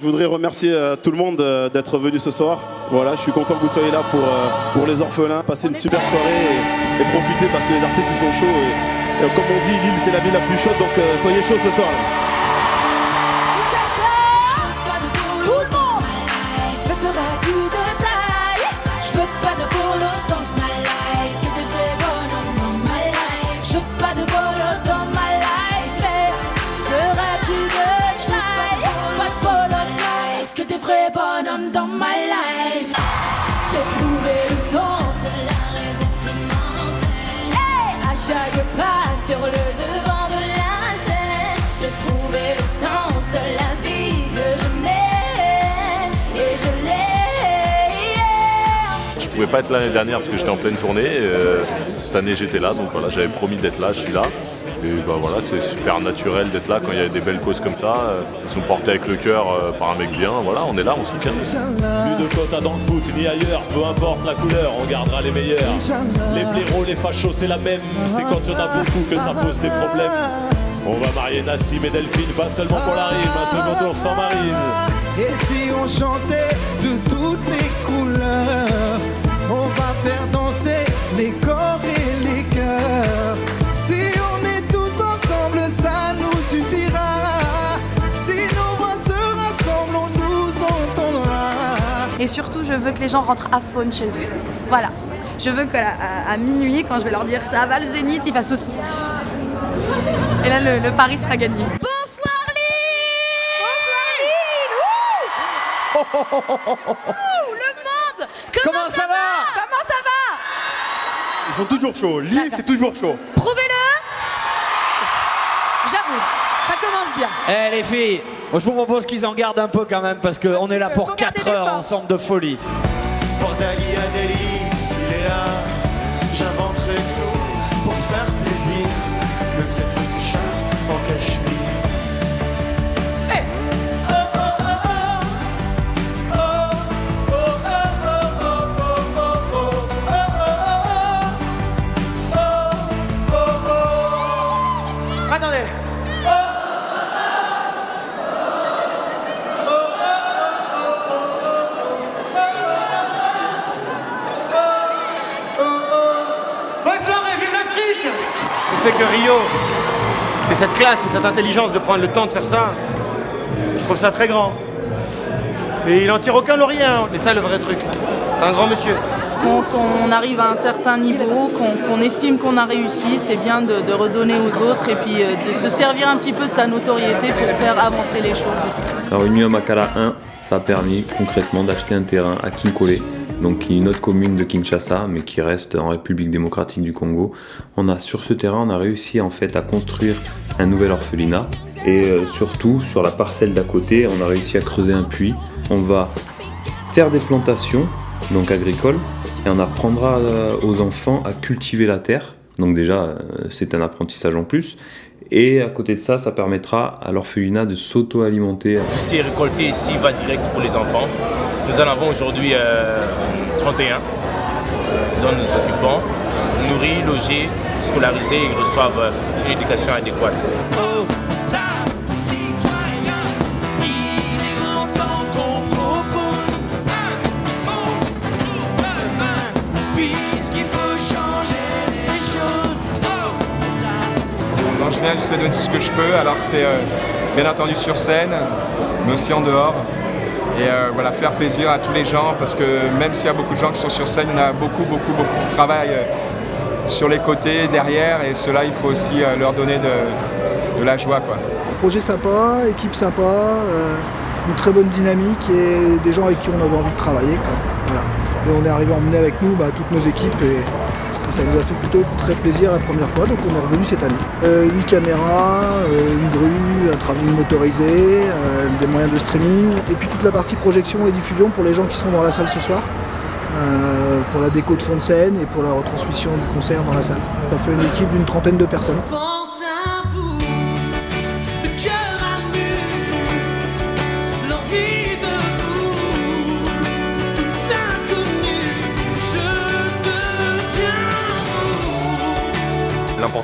Je voudrais remercier tout le monde d'être venu ce soir. Voilà, je suis content que vous soyez là pour les orphelins. Passer une super soirée et profiter parce que les artistes ils sont chauds. Et comme on dit, Lille c'est la ville la plus chaude, donc soyez chauds ce soir. Bonhomme dans ma life. J'ai trouvé le sens de la raison qui m'entraîne. À chaque pas sur le devant de la scène, j'ai trouvé le sens de la vie que je mène. Et je l'ai. Je pouvais pas être l'année dernière parce que j'étais en pleine tournée. Cette année j'étais là, donc voilà, j'avais promis d'être là, je suis là. Et bah voilà, c'est super naturel d'être là quand il y a des belles causes comme ça. Ils sont portés avec le cœur par un mec bien. Voilà, on est là, on soutient. Plus de quotas dans le foot ni ailleurs, peu importe la couleur, on gardera les meilleurs. Les blaireaux, les fachos, c'est la même. C'est quand il y en a beaucoup que ça pose des problèmes. On va marier Nassim et Delphine, pas seulement pour la rime, un second tour sans Marine. Et si on chantait de toutes les couleurs, on va faire danser les corps et les cœurs. Si on est tous ensemble, ça nous suffira. Si nos voix se rassemblent, on nous entendra. Et surtout, je veux que les gens rentrent à faune chez eux. Voilà. Je veux qu'à minuit, quand je vais leur dire ça va le Zénith, ils fassent tous. Et là, le pari sera gagné. Bonsoir Lille! Bonsoir Lille! Le monde! Comment ça va? Comment ça va? Ils sont toujours chauds. Lille c'est toujours chaud. Prouvez-le! J'avoue, ça commence bien. Eh les filles, moi je vous propose qu'ils en gardent un peu quand même parce qu'on est là pour 4 heures ensemble de folie. Portali Adélis, il est là. J'inventerai tout pour te faire plaisir. Même cette fois c'est cher en cachemire. Attendez. Bonsoir et vive l'Afrique! Le fait que Rio ait cette classe et cette intelligence de prendre le temps de faire ça, je trouve ça très grand. Et il en tire aucun laurier, hein. C'est ça le vrai truc. C'est un grand monsieur. Quand on arrive à un certain niveau, qu'on estime qu'on a réussi, c'est bien de redonner aux autres et puis de se servir un petit peu de sa notoriété pour faire avancer les choses. Alors Union Makala 1, ça a permis concrètement d'acheter un terrain à Kinkole, donc qui est une autre commune de Kinshasa, mais qui reste en République démocratique du Congo. Sur ce terrain, on a réussi en fait à construire un nouvel orphelinat et surtout sur la parcelle d'à côté, on a réussi à creuser un puits. On va faire des plantations, donc agricoles, et on apprendra aux enfants à cultiver la terre. Donc déjà, c'est un apprentissage en plus. Et à côté de ça, ça permettra à l'orphelinat de s'auto-alimenter. Tout ce qui est récolté ici va direct pour les enfants. Nous en avons aujourd'hui 31 dont nous nous occupons. Nourris, logés, scolarisés, ils reçoivent une éducation adéquate. En général, j'essaie de donner tout ce que je peux. Alors c'est bien entendu sur scène, mais aussi en dehors. Et voilà, faire plaisir à tous les gens, parce que même s'il y a beaucoup de gens qui sont sur scène, il y en a beaucoup qui travaillent sur les côtés, derrière, et ceux-là, il faut aussi leur donner de la joie, quoi. Projet sympa, équipe sympa, une très bonne dynamique et des gens avec qui on avait envie de travailler, quoi. Voilà. Et on est arrivé à emmener avec nous toutes nos équipes et ça nous a fait plutôt très plaisir la première fois, donc on est revenu cette année. 8 caméras, une grue, un travelling motorisé, des moyens de streaming, et puis toute la partie projection et diffusion pour les gens qui seront dans la salle ce soir, pour la déco de fond de scène et pour la retransmission du concert dans la salle. Ça fait une équipe d'une 30aine de personnes.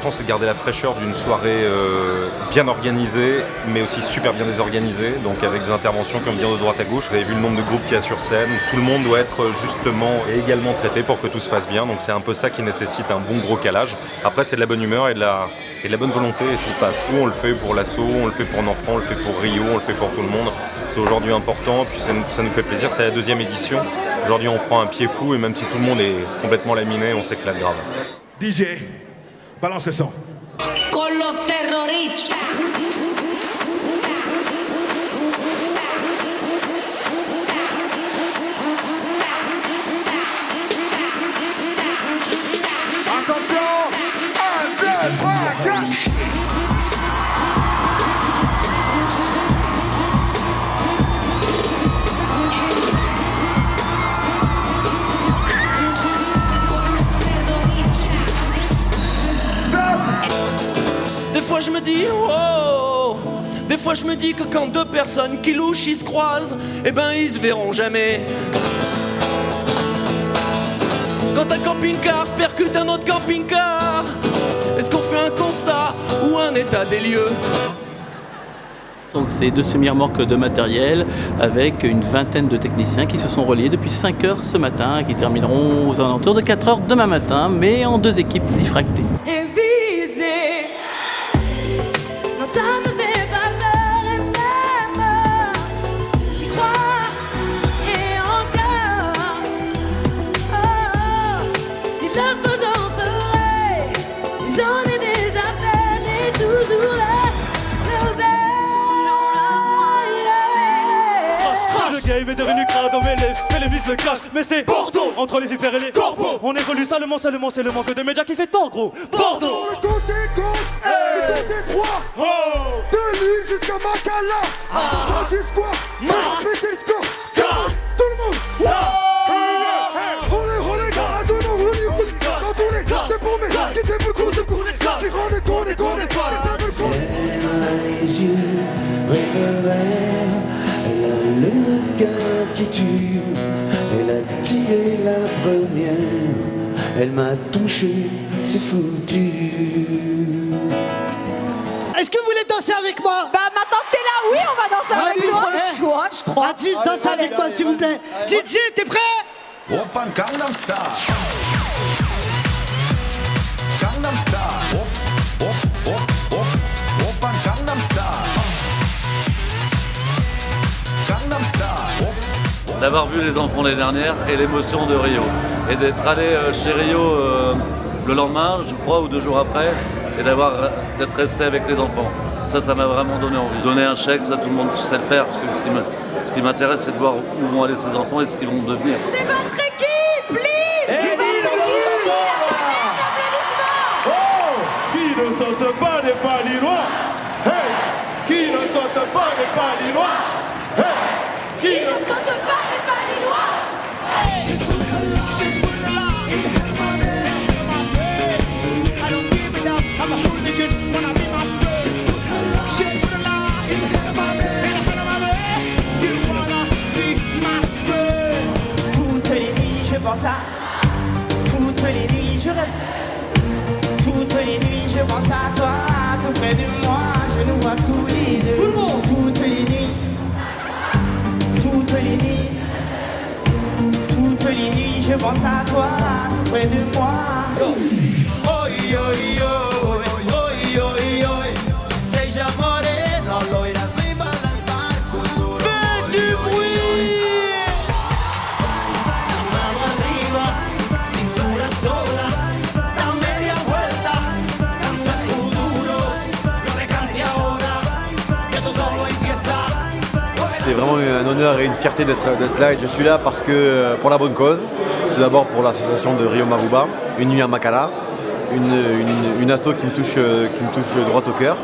important, c'est de garder la fraîcheur d'une soirée bien organisée, mais aussi super bien désorganisée, donc avec des interventions comme vient de droite à gauche. Vous avez vu le nombre de groupes qu'il y a sur scène. Tout le monde doit être justement et également traité pour que tout se passe bien. Donc c'est un peu ça qui nécessite un bon gros calage. Après, c'est de la bonne humeur et de la bonne volonté et tout passe. Nous, on le fait pour l'assaut, on le fait pour Nanfran, on le fait pour Rio, on le fait pour tout le monde. C'est aujourd'hui important, puis ça nous fait plaisir. C'est la 2e édition. Aujourd'hui, on prend un pied fou et même si tout le monde est complètement laminé, on s'éclate grave. DJ, balance le son. Con los terroristas. Des fois je me dis oh, des fois je me dis que quand deux personnes qui louchent ils se croisent, eh ben ils se verront jamais. Quand un camping-car percute un autre camping-car, est-ce qu'on fait un constat ou un état des lieux? Donc c'est 2 semi-remorques de matériel avec une vingtaine de techniciens qui se sont reliés depuis 5 heures ce matin et qui termineront aux alentours de 4 heures demain matin, mais en 2 équipes diffractées. Et viser. Non, ça me fait pas peur et même j'y crois et encore. Oh, si le feu j'en ferais, j'en ai déjà fait, mais toujours là. Le game est devenu crado, mais les muscles cachent. Mais c'est Bordeaux entre les vipères et les corbeaux. On évolue seulement, c'est le manque de médias qui fait tant gros. Bordeaux. Le côté gauche et le côté droit. De Lille jusqu'à Macala. Francisco, péter le score. Tout le monde. Olé, Maradona, rouli. Quand on est, c'est pour mes qui étaient pour le coup, c'est pour les qu'on est. Certains veulent qu'on Elle a les yeux revolver, elle a le regard qui tue. Elle a tiré la première, elle m'a touché, c'est foutu. Est-ce que vous voulez danser avec moi? Bah maintenant que t'es là, oui, on va danser avec toi. Le choix, je crois. Adil, danse avec moi s'il vous plaît. DJ, t'es prêt? Open Gangnam Style. Gangnam Style. Open Gangnam Style. Gangnam Style. D'avoir vu les enfants l'année dernière et l'émotion de Rio. Et d'être allé chez Rio le lendemain, je crois, ou 2 jours après, et d'être resté avec les enfants. Ça m'a vraiment donné envie. Donner un chèque, ça tout le monde sait le faire. Ce qui m'intéresse, c'est de voir où vont aller ces enfants et ce qu'ils vont devenir. C'est votre équipe, please. C'est votre équipe. Qui ne saute pas des palinois? Hey! Qui ne saute pas des palinois? Hey! Qui ne saute pas des palinois? Toutes les nuits je pense à, toutes les nuits je rêve, toutes les nuits je pense à toi, tout près de moi, je nous vois tous les deux. Toutes les nuits, toutes les nuits, toutes les nuits je pense à toi, tout près de moi. Oi, oi, oi, oi, oi, oi, seja morena, loira, vem balançar com dor. Fais du bruit. C'est vraiment un honneur et une fierté d'être là et je suis là parce que pour la bonne cause. Tout d'abord pour l'association de Rio Mavuba, Une nuit à Macala, une asso qui me touche droit au cœur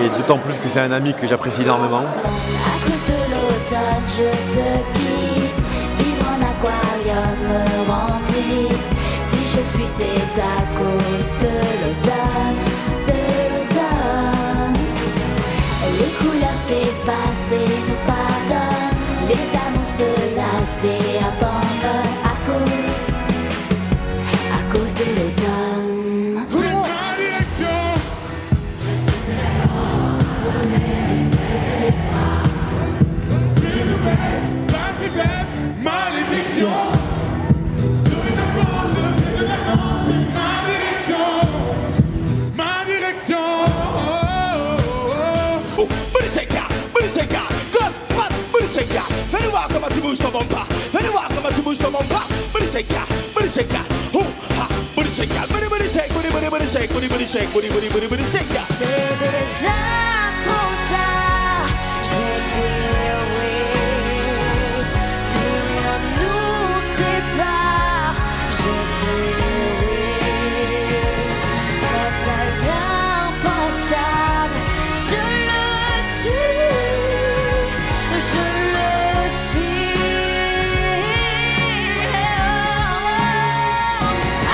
et d'autant plus que c'est un ami que j'apprécie énormément. À cause de l'automne, je te quitte. Vivre en aquarium me rend triste. Si je fuis, c'est à cause de l'automne, Les couleurs s'effacent et nous pardonnent. Les amours se lassent et abandonnent à cause de l'automne. Direction. shaker, booty shaker. Ooh, ha, booty shaker, booty shake, booty shake, booty shake, booty shaker. C'est déjà trop tard, j'ai dit oui. Plus rien nous sépare, j'ai dit oui. Total impensable, je le suis, je le suis.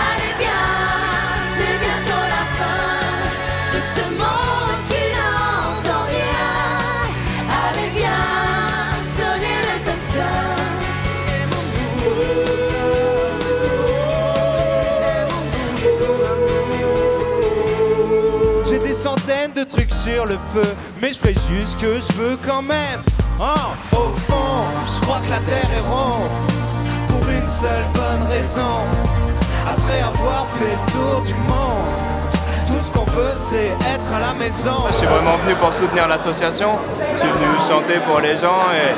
Allez viens, c'est bientôt la fin de ce monde qui n'entend rien. Allez viens, sonnez le tocsin. J'ai des centaines de trucs sur le feu, mais je ferai juste ce que je veux quand même. Oh, au fond, je crois que la terre est ronde pour une seule bonne raison. Après avoir fait le tour du monde, tout ce qu'on veut c'est être à la maison. Je suis vraiment venu pour soutenir l'association. Je suis venu chanter pour les gens et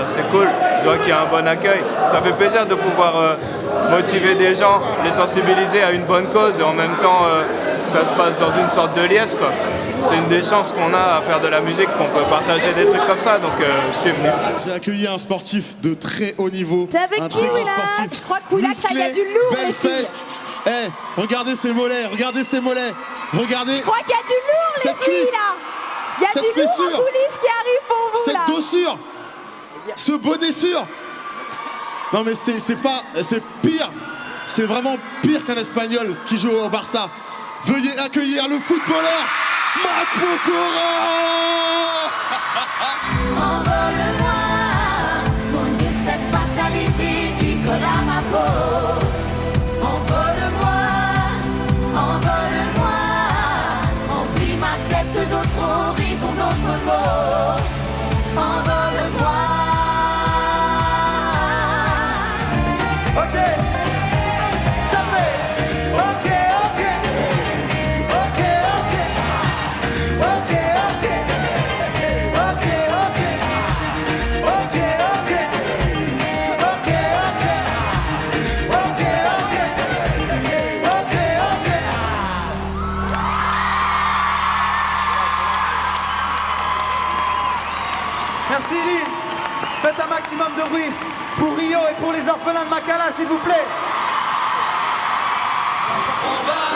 c'est cool. Je vois qu'il y a un bon accueil. Ça fait plaisir de pouvoir motiver des gens, les sensibiliser à une bonne cause et en même temps ça se passe dans une sorte de liesse quoi. C'est une des chances qu'on a à faire de la musique, qu'on peut partager des trucs comme ça, donc je suis venu. J'ai accueilli un sportif de très haut niveau. T'es avec qui, Willax? Je crois que Willax, il y a du lourd, les filles. Eh, regardez ses mollets, regardez ses mollets. Regardez. Je crois qu'il y a du lourd, les cette filles, cuisse, là. Il y a cette du lourd en fessure, coulisses qui arrive pour vous, là. cette dossure, ce bonnet sûr. Non mais c'est pire. C'est vraiment pire qu'un Espagnol qui joue au Barça. Veuillez accueillir le footballeur Matt Pokora. Envole-moi, mon Dieu, cette fatalité qui colle à ma peau. Envole-moi, envole-moi, remplis ma tête d'autres horizons, d'autres mots. Envole-moi. Ok, ça fait. Ok, ok, ok, ok, ok, ok, ok, ok, ok, ok, ok, ok, ok. Merci Lille. Faites un maximum de bruit pour Rio et pour les orphelins de Makala, s'il vous plaît. On va